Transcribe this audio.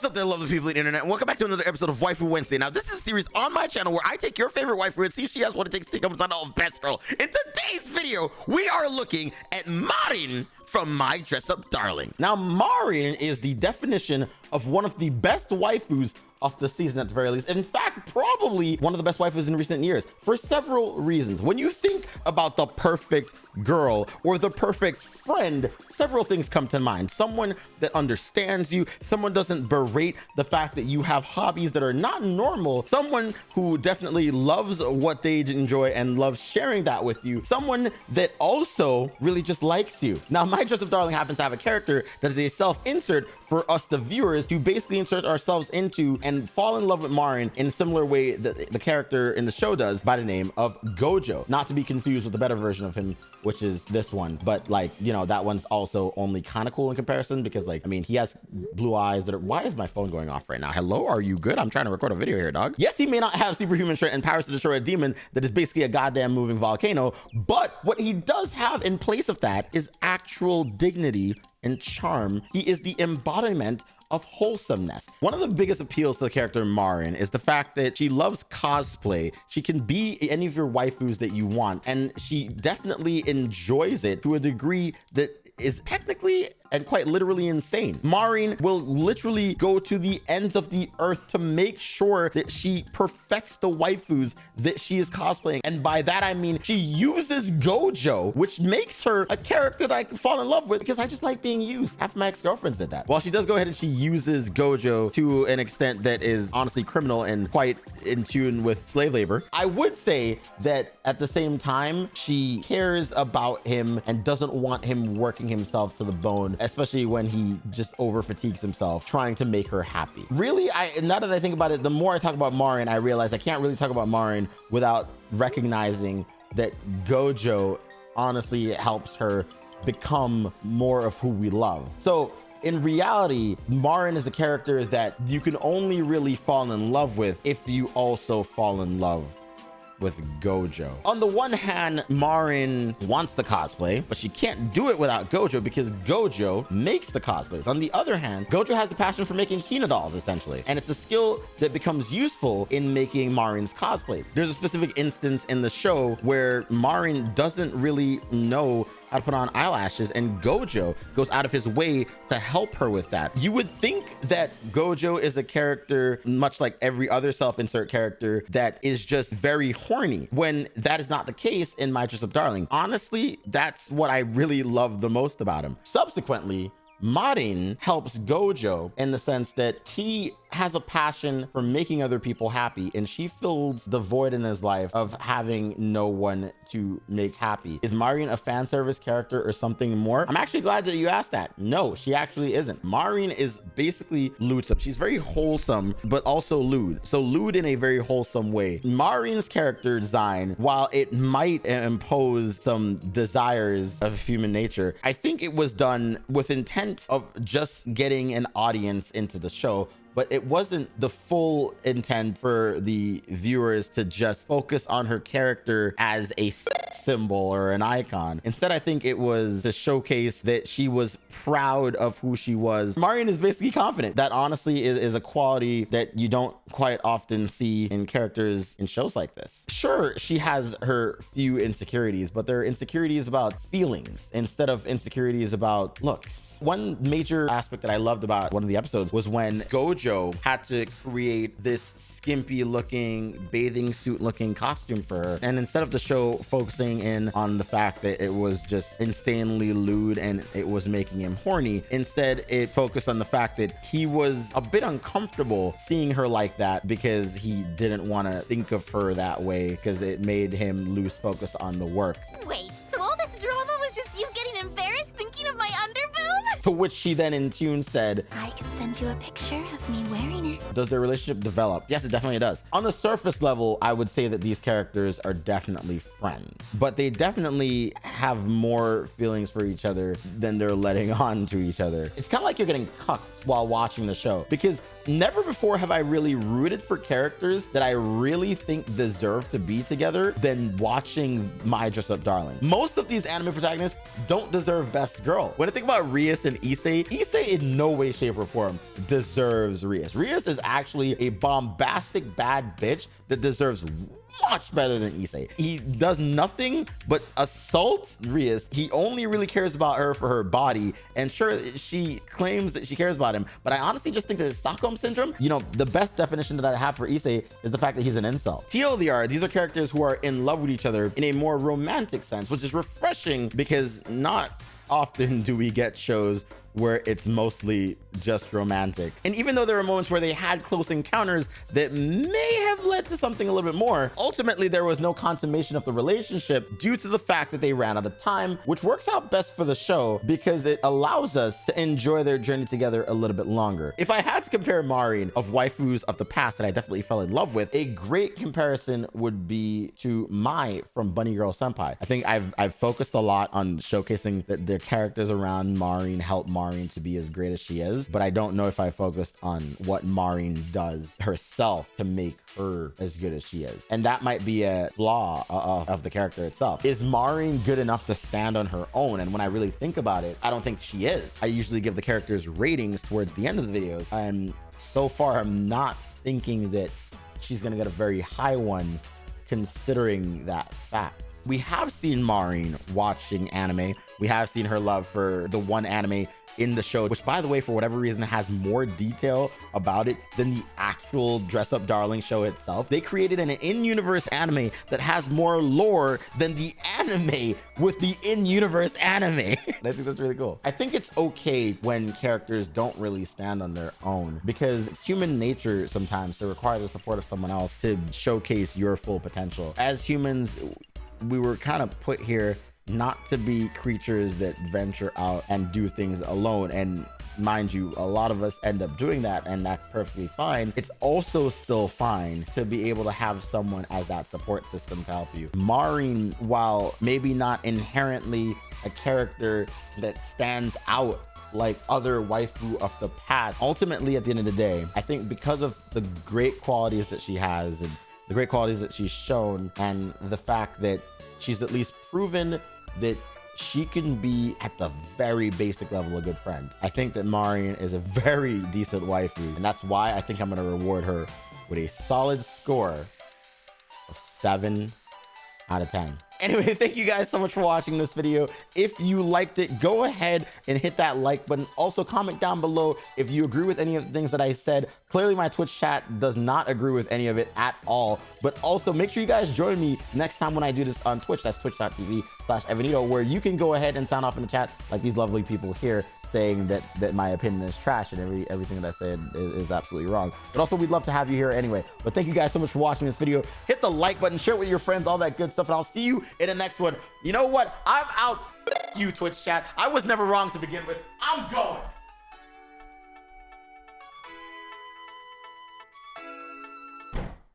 What's up there, lovely people of the internet, and welcome back to another episode of Waifu Wednesday. Now, this is a series on my channel where I take your favorite waifu and see if she has what it takes to take up the title of best girl. In today's video, we are looking at Marin from My Dress Up Darling. Now, Marin is the definition of one of the best waifus of the season, at the very least. In fact, probably one of the best waifus in recent years for several reasons. When you think about the perfect girl or the perfect friend, several things come to mind. Someone that understands you, someone doesn't berate the fact that you have hobbies that are not normal, someone who definitely loves what they enjoy and loves sharing that with you, someone that also really just likes you. Now, My Dress Up Darling happens to have a character that is a self-insert for us, the viewers, to basically insert ourselves into and fall in love with Marin in a similar way that the character in the show does, by the name of Gojo. Not to be confused with the better version of him, which is this one, but like, you know, that one's also only kind of cool in comparison because, like, I mean, he has blue eyes that are— why is my phone going off right now? Hello, are you good? I'm trying to record a video here, dog. Yes, he may not have superhuman strength and powers to destroy a demon that is basically a goddamn moving volcano, but what he does have in place of that is actual dignity and charm. He is the embodiment of wholesomeness. One of the biggest appeals to the character Marin is the fact that she loves cosplay. She can be any of your waifus that you want, and she definitely enjoys it to a degree that is technically and quite literally insane. Marin will literally go to the ends of the earth to make sure that she perfects the waifus that she is cosplaying. And by that, I mean, she uses Gojo, which makes her a character that I can fall in love with because I just like being used. Half of my ex-girlfriends did that. While she does go ahead and she uses Gojo to an extent that is honestly criminal and quite in tune with slave labor, I would say that at the same time, she cares about him and doesn't want him working himself to the bone, especially when he just over fatigues himself trying to make her happy. Really, now that I think about it, the more I talk about Marin, I realize I can't really talk about Marin without recognizing that Gojo honestly helps her become more of who we love. So in reality, Marin is a character that you can only really fall in love with if you also fall in love with Gojo. On the one hand, Marin wants the cosplay, but she can't do it without Gojo because Gojo makes the cosplays. On the other hand, Gojo has the passion for making Hina dolls, essentially, and it's a skill that becomes useful in making Marin's cosplays. There's a specific instance in the show where Marin doesn't really know how to put on eyelashes, and Gojo goes out of his way to help her with that. You would think that Gojo is a character, much like every other self-insert character, that is just very horny, when that is not the case in My Dress Up Darling. Honestly, that's what I really love the most about him. Subsequently, Marin helps Gojo in the sense that he has a passion for making other people happy, and she fills the void in his life of having no one to make happy. Is Marin a fan service character or something more? I'm actually glad that you asked that. No, she actually isn't. Marin is basically lewd. She's very wholesome, but also lewd. So lewd in a very wholesome way. Marin's character design, while it might impose some desires of human nature, I think it was done with intent of just getting an audience into the show, but it wasn't the full intent for the viewers to just focus on her character as a symbol or an icon. Instead, I think it was to showcase that she was proud of who she was. Marin is basically confident. That honestly is a quality that you don't quite often see in characters in shows like this. Sure, she has her few insecurities, but they're insecurities about feelings instead of insecurities about looks. One major aspect that I loved about one of the episodes was when Gojo had to create this skimpy looking, bathing suit looking costume for her. And instead of the show focusing in on the fact that it was just insanely lewd and it was making him horny, instead it focused on the fact that he was a bit uncomfortable seeing her like that because he didn't want to think of her that way because it made him lose focus on the work. Wait, so all this drama was just you getting embarrassed thinking of my underboob? To which she then in tune said, I can send you a picture of me wearing it. Does their relationship develop? Yes, it definitely does. On the surface level, I would say that these characters are definitely friends, but they definitely have more feelings for each other than they're letting on to each other. It's kind of like you're getting cucked while watching the show, because never before have I really rooted for characters that I really think deserve to be together than watching My Dress Up Darling. Most of these anime protagonists don't deserve best girl. When I think about Rias and Issei. Issei in no way, shape, or form deserves Rias. Rias is actually a bombastic bad bitch that deserves much better than Issei. He does nothing but assault Rias. He only really cares about her for her body, and sure, she claims that she cares about him, but I honestly just think that it's Stockholm Syndrome. You know, the best definition that I have for Issei is the fact that he's an incel. TLDR, these are characters who are in love with each other in a more romantic sense, which is refreshing because not often do we get shows where it's mostly just romantic. And even though there are moments where they had close encounters that may have led to something a little bit more, ultimately there was no consummation of the relationship due to the fact that they ran out of time, which works out best for the show because it allows us to enjoy their journey together a little bit longer. If I had to compare Marin of waifus of the past that I definitely fell in love with, a great comparison would be to Mai from Bunny Girl Senpai. I think I've focused a lot on showcasing that their characters around Marin help Marin to be as great as she is, but I don't know if I focused on what Marin does herself to make her as good as she is. And that might be a flaw of the character itself. Is Marin good enough to stand on her own? And when I really think about it, I don't think she is. I usually give the characters ratings towards the end of the videos, and so far I'm not thinking that she's gonna get a very high one considering that fact. We have seen Marin watching anime. We have seen her love for the one anime in the show, which by the way, for whatever reason, has more detail about it than the actual Dress Up Darling show itself. They created an in-universe anime that has more lore than the anime with the in-universe anime. And I think that's really cool. I think it's okay when characters don't really stand on their own because it's human nature sometimes to require the support of someone else to showcase your full potential. As humans, we were kind of put here not to be creatures that venture out and do things alone. And mind you, a lot of us end up doing that, and that's perfectly fine. It's also still fine to be able to have someone as that support system to help you. Marin, while maybe not inherently a character that stands out like other waifu of the past, ultimately at the end of the day, I think because of the great qualities that she has and the great qualities that she's shown, and the fact that she's at least proven that she can be at the very basic level a good friend, I think that Marin is a very decent waifu, and that's why I think I'm going to reward her with a solid score of 7 out of 10. Anyway, thank you guys so much for watching this video. If you liked it, go ahead and hit that like button. Also, comment down below if you agree with any of the things that I said. Clearly, my Twitch chat does not agree with any of it at all. But also, make sure you guys join me next time when I do this on Twitch. That's twitch.tv/evanitoart, where you can go ahead and sound off in the chat like these lovely people here, saying that my opinion is trash and everything that I said is absolutely wrong. But also, we'd love to have you here anyway. But thank you guys so much for watching this video. Hit the like button, share it with your friends, all that good stuff, and I'll see you in the next one. You know what? I'm out. You, Twitch chat. I was never wrong to begin with. I'm going.